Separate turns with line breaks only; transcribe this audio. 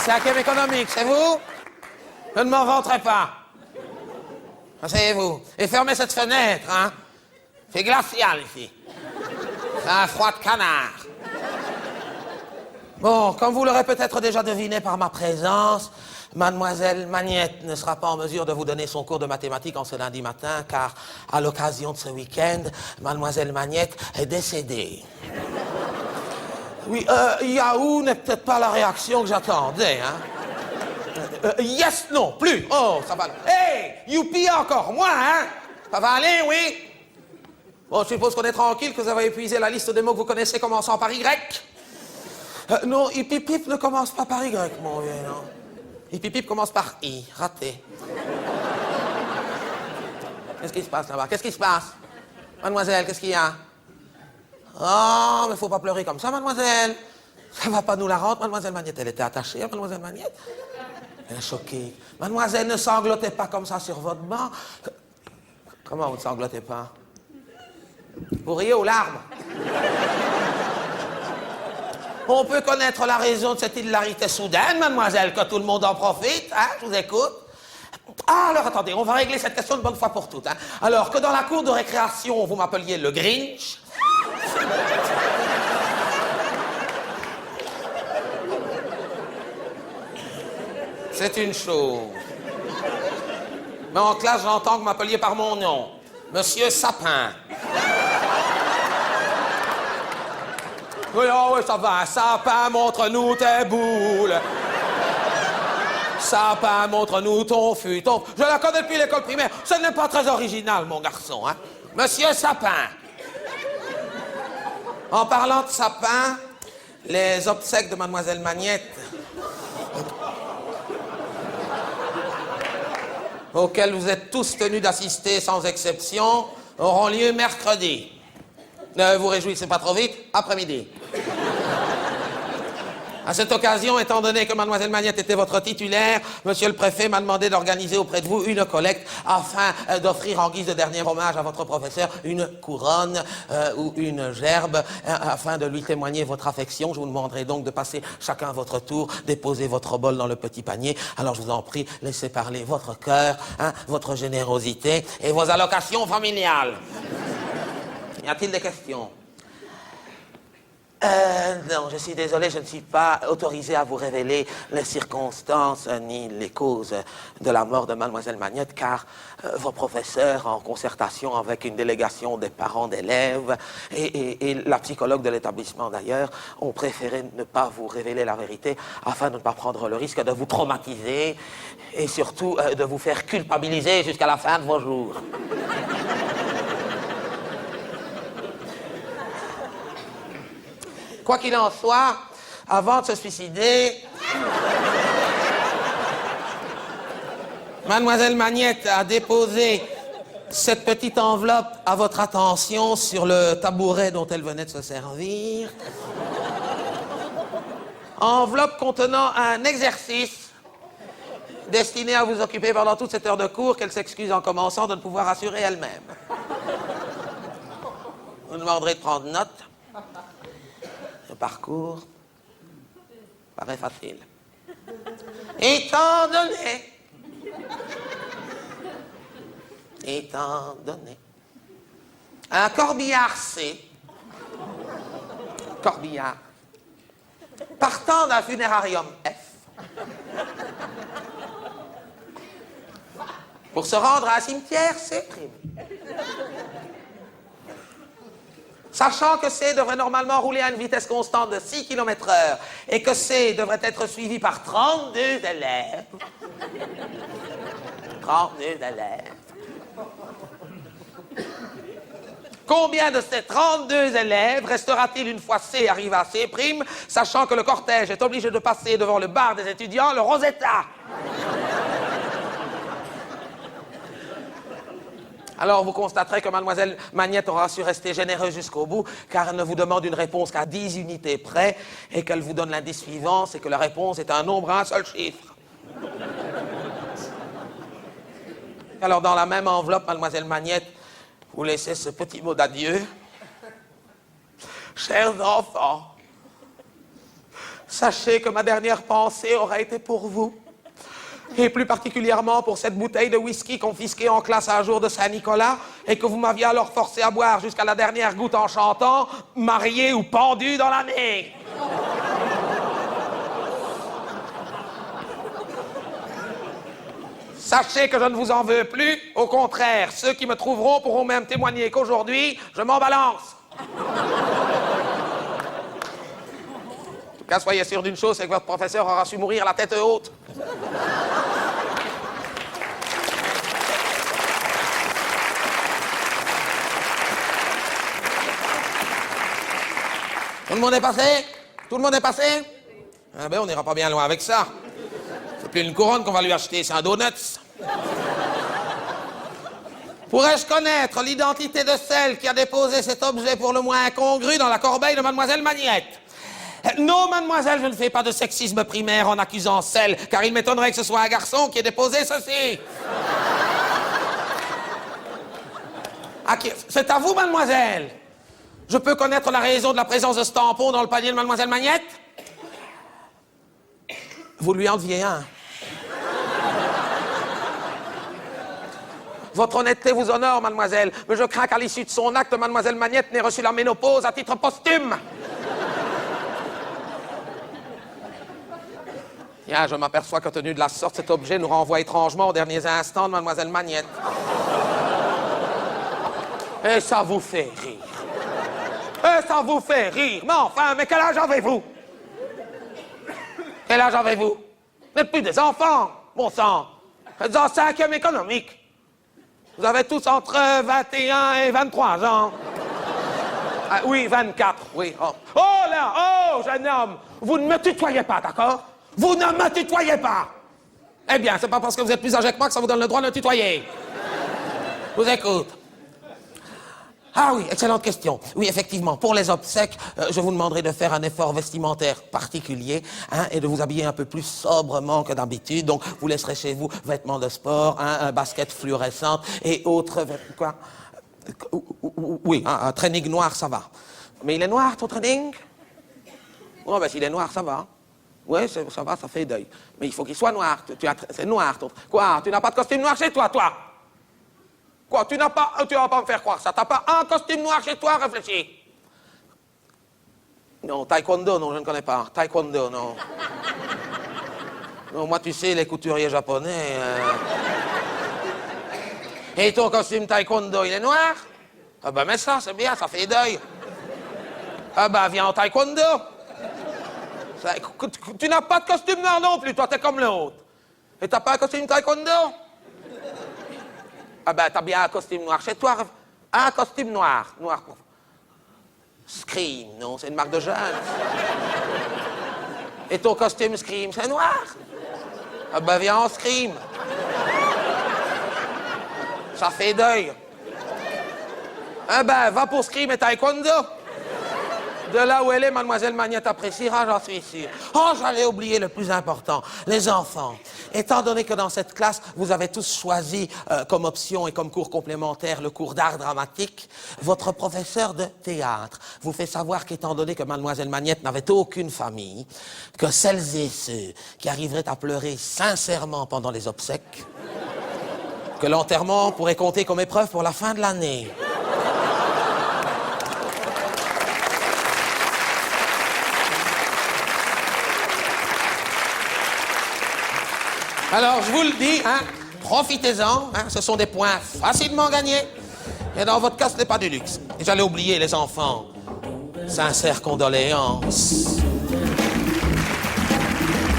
5e économique, c'est vous? Je ne m'en vanterai pas. Asseyez-vous. Et fermez cette fenêtre, hein. C'est glacial ici. C'est un froid de canard. Bon, comme vous l'aurez peut-être déjà deviné par ma présence, Mademoiselle Magnette ne sera pas en mesure de vous donner son cours de mathématiques en ce lundi matin, car à l'occasion de ce week-end, Mademoiselle Magnette est décédée. Oui, Yahoo n'est peut-être pas la réaction que j'attendais, hein. Yes, non, plus. Oh, ça va. Hey, youpi encore moins, hein. Ça va aller, oui. Bon, je suppose qu'on est tranquille, que vous avez épuisé la liste des mots que vous connaissez commençant par Y. Non, hip ne commence pas par Y, mon vieux, non. Hip commence par I, raté. Qu'est-ce qui se passe là-bas? Qu'est-ce qui se passe? Mademoiselle, qu'est-ce qu'il y a? Oh, mais faut pas pleurer comme ça, mademoiselle. Ça va pas nous la rendre, mademoiselle Magnette. Elle était attachée à mademoiselle Magnette. Elle est choquée. Mademoiselle, ne sanglotez pas comme ça sur votre banc. Comment vous ne sanglotez pas? Vous riez aux larmes. On peut connaître la raison de cette hilarité soudaine, mademoiselle, que tout le monde en profite, hein? Je vous écoute. Ah, alors attendez, on va régler cette question une bonne fois pour toutes, hein? Alors, que dans la cour de récréation, vous m'appeliez le Grinch. C'est une chose. Mais en classe, j'entends que vous m'appeliez par mon nom. Monsieur Sapin. Oui, oh, oui, ça va. Sapin, montre-nous tes boules. Sapin, montre-nous ton fût. Je la connais depuis l'école primaire. Ce n'est pas très original, mon garçon, hein. Monsieur Sapin. En parlant de Sapin, les obsèques de Mademoiselle Magnette, auxquelles vous êtes tous tenus d'assister sans exception, auront lieu mercredi. Ne vous réjouissez pas trop vite, après-midi. À cette occasion, étant donné que Mademoiselle Magnette était votre titulaire, Monsieur le Préfet m'a demandé d'organiser auprès de vous une collecte afin d'offrir en guise de dernier hommage à votre professeur une couronne ou une gerbe afin de lui témoigner votre affection. Je vous demanderai donc de passer chacun à votre tour, déposer votre bol dans le petit panier. Alors je vous en prie, laissez parler votre cœur, hein, votre générosité et vos allocations familiales. Y a-t-il des questions? Non, je suis désolé, je ne suis pas autorisé à vous révéler les circonstances ni les causes de la mort de Mademoiselle Magnette, car vos professeurs, en concertation avec une délégation des parents d'élèves et la psychologue de l'établissement d'ailleurs, ont préféré ne pas vous révéler la vérité afin de ne pas prendre le risque de vous traumatiser et surtout de vous faire culpabiliser jusqu'à la fin de vos jours. Quoi qu'il en soit, avant de se suicider, Mademoiselle Magnette a déposé cette petite enveloppe à votre attention sur le tabouret dont elle venait de se servir. Enveloppe contenant un exercice destiné à vous occuper pendant toute cette heure de cours qu'elle s'excuse en commençant de ne pouvoir assurer elle-même. Vous demanderez de prendre note. Le parcours paraît facile. Étant donné, un corbillard C, corbillard, partant d'un funérarium F, pour se rendre à un cimetière C'. Sachant que C devrait normalement rouler à une vitesse constante de 6 km/h et que C devrait être suivi par 32 élèves. 32 élèves. Combien de ces 32 élèves restera-t-il une fois C arrivé à C', sachant que le cortège est obligé de passer devant le bar des étudiants, le Rosetta? Alors vous constaterez que Mademoiselle Magnette aura su rester généreuse jusqu'au bout, car elle ne vous demande une réponse qu'à 10 unités près, et qu'elle vous donne l'indice suivant, c'est que la réponse est un nombre à un seul chiffre. Alors dans la même enveloppe, Mademoiselle Magnette, vous laissez ce petit mot d'adieu. Chers enfants, Sachez que ma dernière pensée aura été pour vous. Et plus particulièrement pour cette bouteille de whisky confisquée en classe à jour de Saint-Nicolas et que vous m'aviez alors forcé à boire jusqu'à la dernière goutte en chantant « marié ou pendu dans l'année ». Sachez que je ne vous en veux plus. Au contraire, ceux qui me trouveront pourront même témoigner qu'aujourd'hui, je m'en balance. En tout cas, soyez sûr d'une chose, c'est que votre professeur aura su mourir la tête haute. Tout le monde est passé? Tout le monde est passé? Ah ben, on n'ira pas bien loin avec ça. C'est plus une couronne qu'on va lui acheter, c'est un donuts. Pourrais-je connaître l'identité de celle qui a déposé cet objet pour le moins incongru dans la corbeille de mademoiselle Magnette? Non, mademoiselle, je ne fais pas de sexisme primaire en accusant celle, car il m'étonnerait que ce soit un garçon qui ait déposé ceci. C'est à vous, mademoiselle. Je peux connaître la raison de la présence de ce tampon dans le panier de mademoiselle Magnette? Vous lui en deviez un. Votre honnêteté vous honore, mademoiselle, mais je crains qu'à l'issue de son acte, mademoiselle Magnette n'ait reçu la ménopause à titre posthume. Tiens, je m'aperçois que tenu de la sorte, cet objet nous renvoie étrangement aux derniers instants de mademoiselle Magnette. Et ça vous fait rire. Et ça vous fait rire. Mais enfin, mais quel âge avez-vous? Quel âge avez-vous? Vous n'êtes plus des enfants, bon sang. Vous êtes en 5e économique. Vous avez tous entre 21 et 23 ans. Ah, oui, 24, oui. Oh. Oh là, oh, jeune homme, vous ne me tutoyez pas, d'accord? Vous ne me tutoyez pas. Eh bien, c'est pas parce que vous êtes plus âgé que moi que ça vous donne le droit de me tutoyer. Je vous écoute. Ah oui, excellente question. Oui, effectivement, pour les obsèques, je vous demanderai de faire un effort vestimentaire particulier et de vous habiller un peu plus sobrement que d'habitude. Donc, vous laisserez chez vous vêtements de sport, un basket fluorescente et autres... Quoi? Oui, un training noir, ça va. Mais il est noir, ton training? Oh, ben s'il est noir, ça va. Oui, ça va, ça fait deuil. Mais il faut qu'il soit noir. C'est noir. Quoi? Tu n'as pas de costume noir chez toi, toi? Quoi? Tu vas pas me faire croire ça. T'as pas un costume noir chez toi? Réfléchis. Non, taekwondo, non, je ne connais pas. Taekwondo, non. Non, moi, tu sais, les couturiers japonais... Et ton costume taekwondo, il est noir? Ah ben, mets ça, c'est bien, ça fait deuil. Ah ben, viens en taekwondo. Tu n'as pas de costume noir non plus, toi, t'es comme l'autre. Et t'as pas un costume taekwondo? Ah ben, t'as bien un costume noir chez toi. Un costume noir. Noir. Scream, non, c'est une marque de jeunes. Et ton costume Scream, c'est noir? Ah ben, viens en Scream. Ça fait deuil. Ah ben, va pour Scream et taekwondo. De là où elle est, mademoiselle Magnette appréciera, j'en suis sûr. Oh, j'allais oublier le plus important, les enfants. Étant donné que dans cette classe, vous avez tous choisi comme option et comme cours complémentaire le cours d'art dramatique, votre professeur de théâtre vous fait savoir qu'étant donné que mademoiselle Magnette n'avait aucune famille, que celles et ceux qui arriveraient à pleurer sincèrement pendant les obsèques, que l'enterrement pourrait compter comme épreuve pour la fin de l'année. Alors, je vous le dis, profitez-en, ce sont des points facilement gagnés. Et dans votre cas, ce n'est pas du luxe. Et j'allais oublier les enfants. Sincères condoléances.